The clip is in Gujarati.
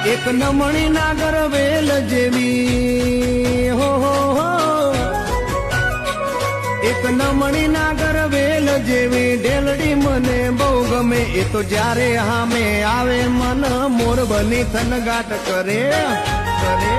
એક નમણી નાગર વેલ જેવી હો એક નમણી નાગર વેલ જેવી ઢેલડી મને બહુ ગમે. એ તો જ્યારે હામે આવે મન મોર બની થનગાટ કરે કરે